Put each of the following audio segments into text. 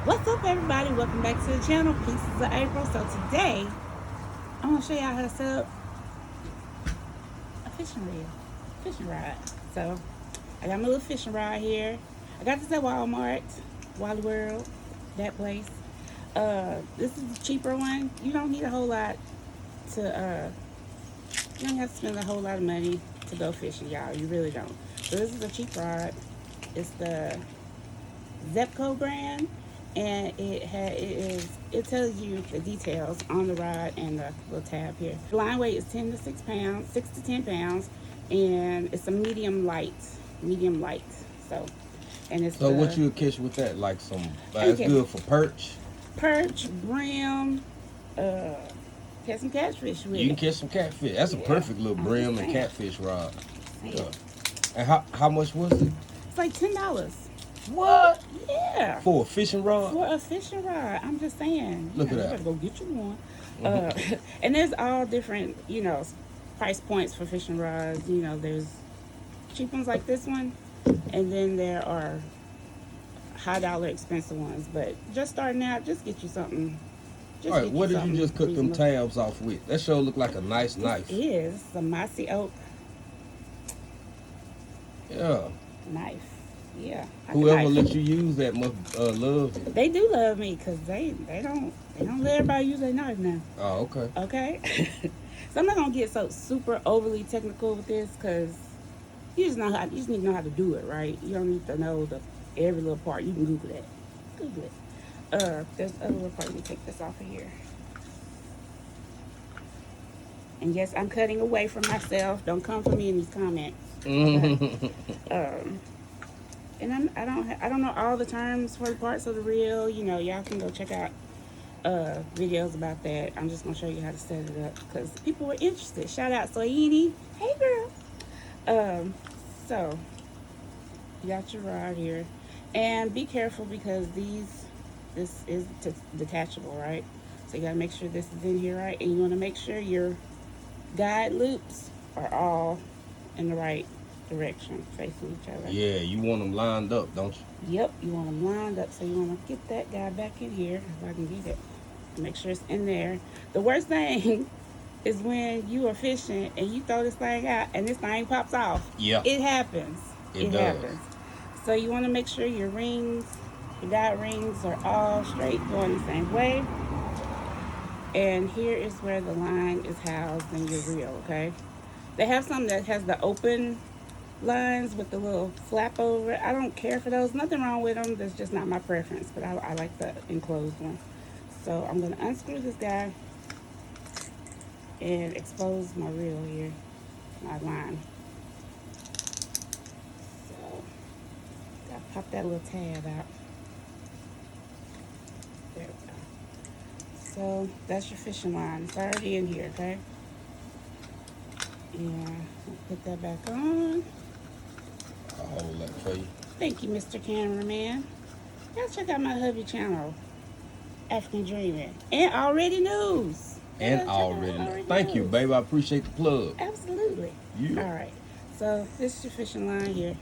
What's up, everybody? Welcome back to the channel, Pieces of April. So today, I'm gonna show y'all how to set up a fishing reel, fishing rod. So I got my little fishing rod here. I got this at Walmart, Wally World, that place. This is the cheaper one. You don't need a whole lot to. You don't have to spend a whole lot of money to go fishing, y'all. You really don't. So this is a cheap rod. It's the Zepco brand, and it tells you the details on the rod and the little tab here. The line weight is 10 to 6 pounds, 6 to 10 pounds, and it's a medium light. So, and it's So what you catch with that? Like it's Okay. good for perch. Perch, brim, catch some catfish with You can it. catch some catfish. That's a Yeah, perfect little I'm brim just and saying. catfish rod. Saying. Yeah. And how much was it? It's like $10. What? Yeah. For a fishing rod? For a fishing rod, I'm just saying. Look at You that. better go get you one. And there's all different, price points for fishing rods. There's cheap ones like this one, and then there are high dollar expensive ones. But just starting out, just get you something. All right, what did you just cut them reasonable. tabs off with? That sure look like a nice knife. This is a mossy oak Yeah. knife. Yeah. Whoever let you use that must love you. They do love me because they don't let everybody use their knife now. Oh, okay. Okay. So I'm not gonna get so super overly technical with this because you just need to know how to do it, right? You don't need to know every little part. You can Google that. Google it. There's other little part. Let me take this off of here. And yes, I'm cutting away from myself. Don't come for me in these comments. And I don't know all the terms for the parts of the reel. Y'all can go check out videos about that. I'm just gonna show you how to set it up because people were interested. Shout out Soyini. Hey girl. So you got your rod here, and be careful because this is detachable, right? So you gotta make sure this is in here right, and you want to make sure your guide loops are all in the right direction, facing each other. Yeah, you want them lined up, don't you? Yep, you want them lined up. So you want to get that guy back in here, if I can get it. Make sure it's in there. The worst thing is when you are fishing and you throw this thing out and this thing pops off. Yeah. It happens. It does. Happens. So you want to make sure your guide rings are all straight, going the same way. And here is where the line is housed in your reel, okay? They have some that has the open lines with the little flap over it. I don't care for those. Nothing wrong with them. That's just not my preference, but I like the enclosed one. So I'm going to unscrew this guy and expose my reel here, my line. So gotta pop that little tab out. There we go. So that's your fishing line. It's already in here, okay? And I'll put that back on. I'll hold that for you. Thank you, Mr. Cameraman. Y'all check out my hubby channel, African Dreaming, and Already News. And already. Thank you, baby. I appreciate the plug. Absolutely. Yeah. All right. So this is your fishing line here.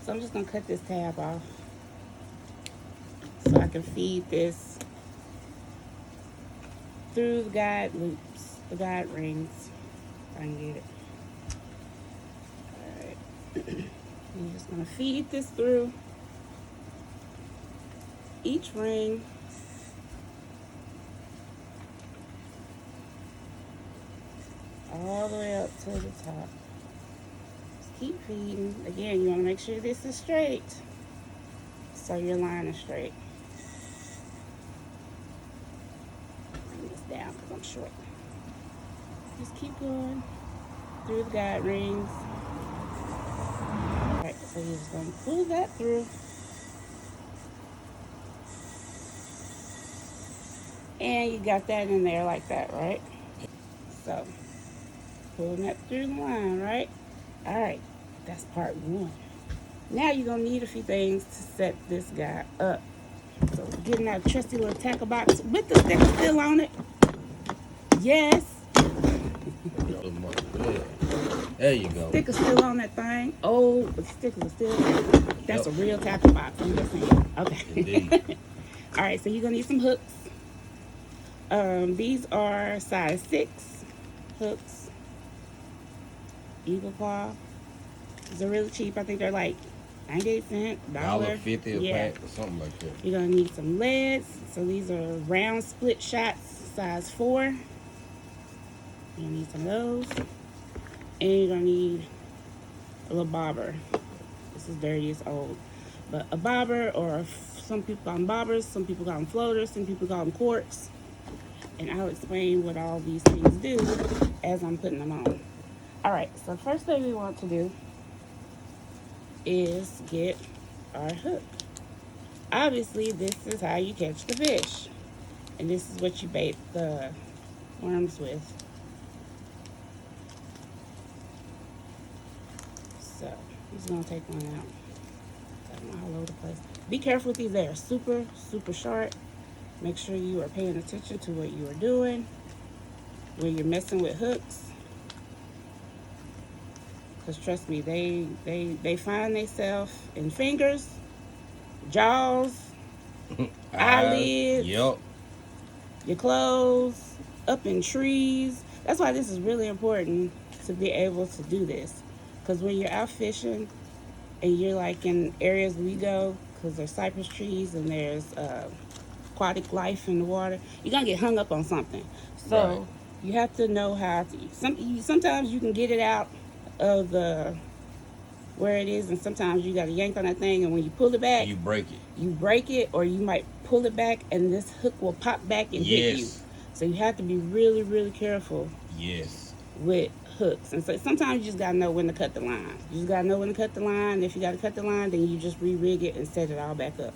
So I'm just gonna cut this tab off so I can feed this through the guide loops, the guide rings. If I can get it. All right. I'm just gonna feed this through each ring. All the way up to the top. Just keep feeding. Again, you want to make sure this is straight. So your line is straight. Bring this down because I'm short. Just keep going through the guide rings. Alright, so you're just going to pull that through. And you got that in there like that, right? So, pulling that through the line, right? All right, that's part one. Now you're gonna need a few things to set this guy up. So getting that trusty little tackle box with the sticker still on it. Yes. There you go. Sticker still on that thing. Oh, but stickers are still there. That's a real tackle box. I'm just saying. Okay. Indeed. All right, so you're gonna need some hooks. These are size 6 hooks. Eagle Claw. They're really cheap. I think they're like 98 cents, $1.50 a yeah. pack or something like that. You're gonna need some leads. So these are round split shots, size 4. You're gonna need some of those. And you're gonna need a little bobber. This is dirty, it's old. But a bobber, or some people call them bobbers, some people call them floaters, some people call them corks. And I'll explain what all these things do as I'm putting them on. Alright, so the first thing we want to do is get our hook. Obviously, this is how you catch the fish. And this is what you bait the worms with. So, I'm just going to take one out. Got them all over the place. Be careful with these. They are super, super sharp. Make sure you are paying attention to what you are doing when you're messing with hooks. Because trust me, they find themselves in fingers, jaws, eyelids, yep, your clothes, up in trees. That's why this is really important to be able to do this. Because when you're out fishing and you're like in areas we go, because there's cypress trees and there's aquatic life in the water, you're going to get hung up on something. So right. You have to know how to, sometimes you can get it out of the where it is, and sometimes you got to yank on that thing, and when you pull it back, you break it, or you might pull it back and this hook will pop back and hit you. So you have to be really, really careful with hooks. And so sometimes you just got to know when to cut the line. You just got to know when to cut the line. If you got to cut the line, then you just re-rig it and set it all back up.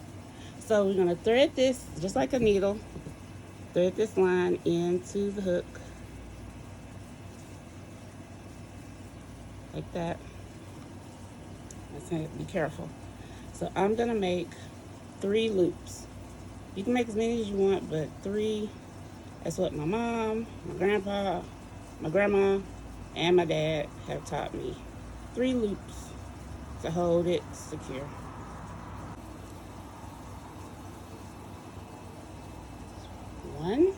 So we're going to thread this just like a needle. Thread this line into the hook like that. Be careful. So I'm gonna make 3 loops. You can make as many as you want, but 3, that's what my mom, my grandpa, my grandma, and my dad have taught me. 3 loops to hold it secure. One,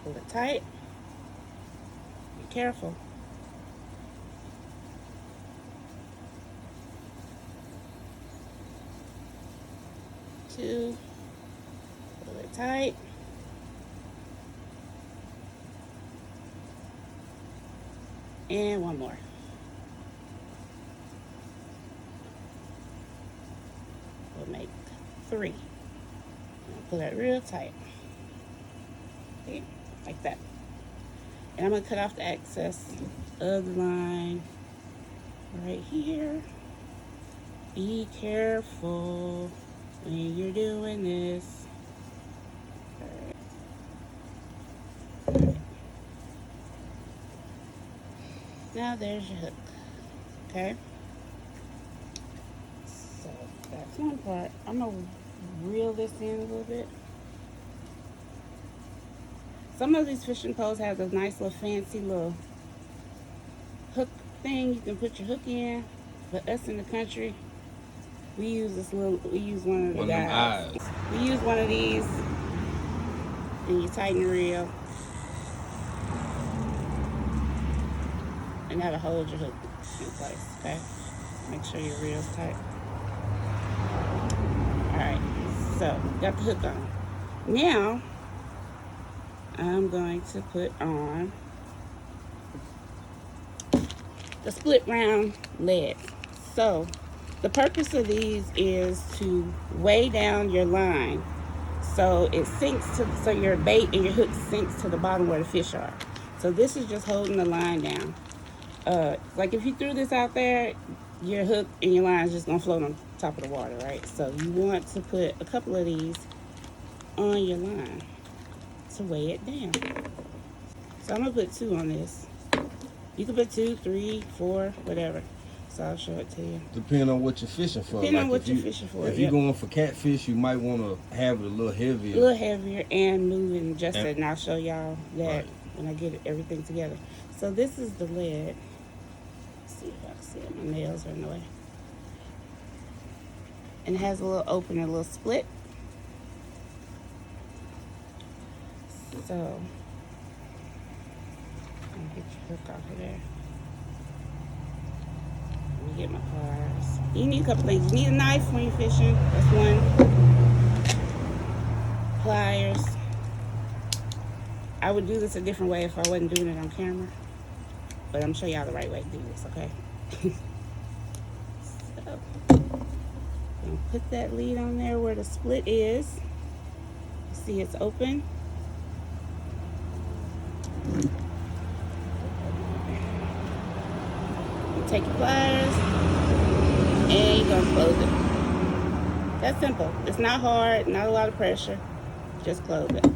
pull it tight, be careful. 2, pull it tight. And 1 more. We'll make 3. Pull that real tight. Okay, like that. And I'm going to cut off the excess of the line right here. Be careful when you're doing this. All right. Now there's your hook. Okay? So that's one part. I'm going to reel this in a little bit. Some of these fishing poles have this nice little fancy little hook thing you can put your hook in. But us in the country, we use one of the guys. We use one of these, and you tighten the reel, and that'll hold your hook in place, okay? Make sure your reel's tight. Alright, so got the hook on. Now, I'm going to put on the split round lead. So, the purpose of these is to weigh down your line so it sinks to, so your bait and your hook sinks to the bottom where the fish are. So this is just holding the line down. Like if you threw this out there, your hook and your line is just gonna float on top of the water, right? So you want to put a couple of these on your line to weigh it down. So I'm gonna put 2 on this. You can put 2, 3, 4, whatever. So I'll show it to you. Depending on what you're fishing for. Depending on what you're fishing for. If you're going for catfish, you might want to have it a little heavier. A little heavier and moving just and I'll show y'all that when I get everything together. So this is the lead. Let's see if I can see it. My nails are in the way. And it has a little opening, a little split. So, let me get your hook off of there. Let me get my pliers. You need a couple things. You need a knife when you're fishing. That's one. Pliers. I would do this a different way if I wasn't doing it on camera. But I'm gonna show y'all the right way to do this, okay? So, I'm gonna put that lead on there where the split is. See, it's open. You take your pliers and you're gonna close it. That's simple. It's not hard, not a lot of pressure. Just close it. And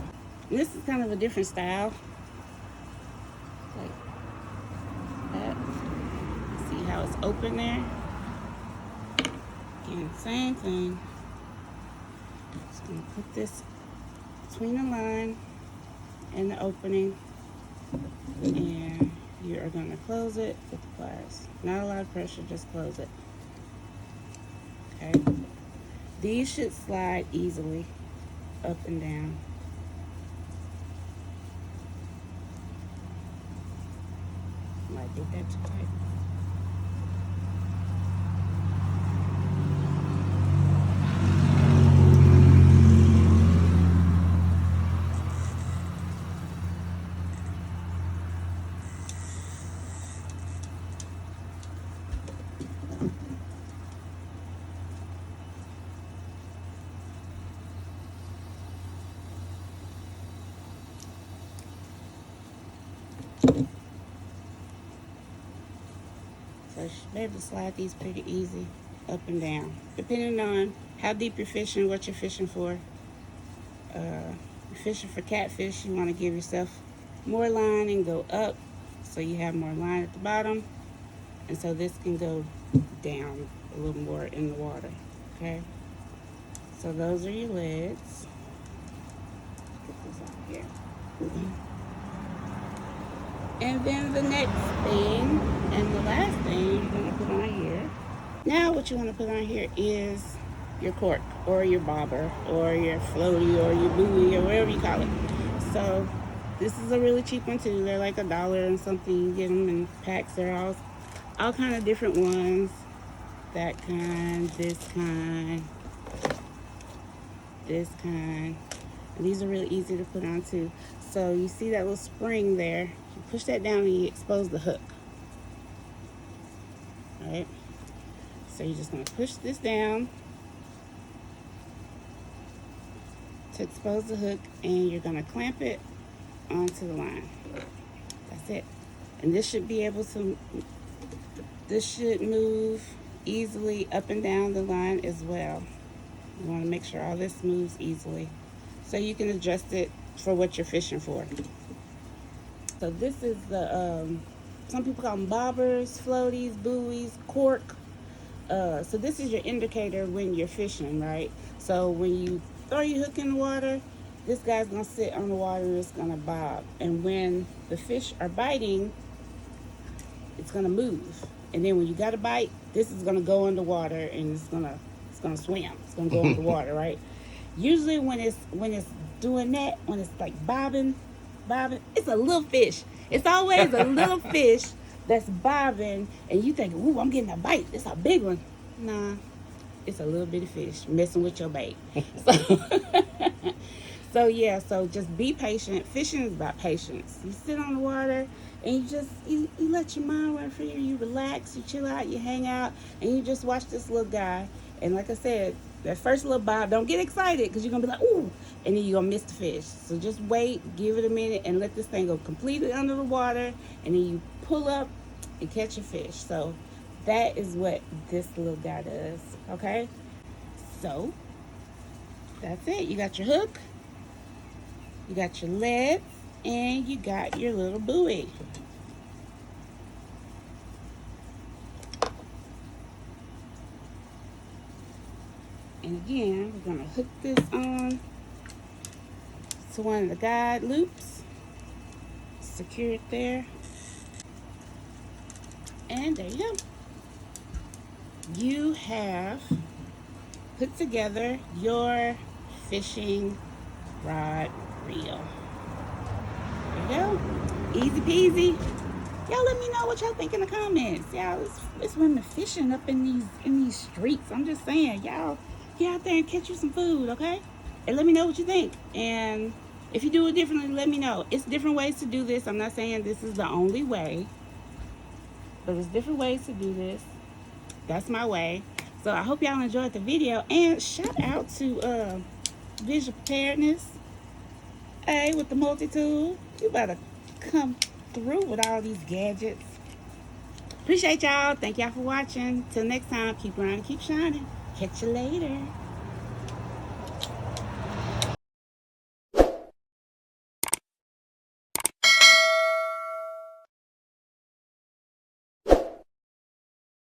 this is kind of a different style. Like that. See how it's open there? Again, same thing. Just gonna put this between the line and the opening, and you are going to close it with the pliers. Not a lot of pressure, just close it. Okay. These should slide easily up and down. Might get that too tight. So you should be able to slide these pretty easy up and down, depending on how deep you're fishing, what you're fishing for. You're fishing for catfish, you want to give yourself more line and go up so you have more line at the bottom. And so this can go down a little more in the water, okay? So those are your legs. Get this out here. And then the next thing, and the last thing you're gonna put on here. Now what you wanna put on here is your cork, or your bobber, or your floaty, or your buoy, or whatever you call it. So this is a really cheap one too. They're like $1 and something. You get them in packs. They're all kind of different ones. That kind, this kind, this kind. And these are really easy to put on too. So you see that little spring there. You push that down and you expose the hook. All right. So you're just gonna push this down to expose the hook, and you're gonna clamp it onto the line. That's it. And this should move easily up and down the line as well. You want to make sure all this moves easily so you can adjust it for what you're fishing for. So this is the some people call them bobbers, floaties, buoys, cork. So this is your indicator when you're fishing, right? So when you throw your hook in the water, this guy's gonna sit on the water and it's gonna bob. And when the fish are biting, it's gonna move. And then when you got a bite, this is gonna go in the water and it's gonna swim. It's gonna go in the water, right? Usually when it's doing that, when it's like bobbing, it's a little fish. It's always a little fish that's bobbing, and you think, ooh, I'm getting a bite. It's a big one. Nah, it's a little bitty fish messing with your bait. So yeah, so just be patient. Fishing is about patience. You sit on the water and you let your mind run free. You relax, you chill out, you hang out, and you just watch this little guy. And like I said, that first little bob, don't get excited because you're gonna be like, ooh, and then you're gonna miss the fish. So just wait, give it a minute, and let this thing go completely under the water, and then you pull up and catch a fish. So that is what this little guy does. Okay, so that's it. You got your hook, you got your lead, and you got your little buoy. And again, we're gonna hook this on to one of the guide loops, secure it there, and there you go. You have put together your fishing rod reel. go. Easy peasy. Y'all let me know what y'all think in the comments. Y'all, it's women fishing up in these streets. I'm just saying, y'all get out there and catch you some food, okay? And let me know what you think. And if you do it differently, let me know. It's different ways to do this. I'm not saying this is the only way, but there's different ways to do this. That's my way. So I hope y'all enjoyed the video. And shout out to Visual Preparedness. Hey, with the multi-tool. You better come through with all these gadgets. Appreciate y'all. Thank y'all for watching. Till next time, keep grinding, keep shining. Catch you later.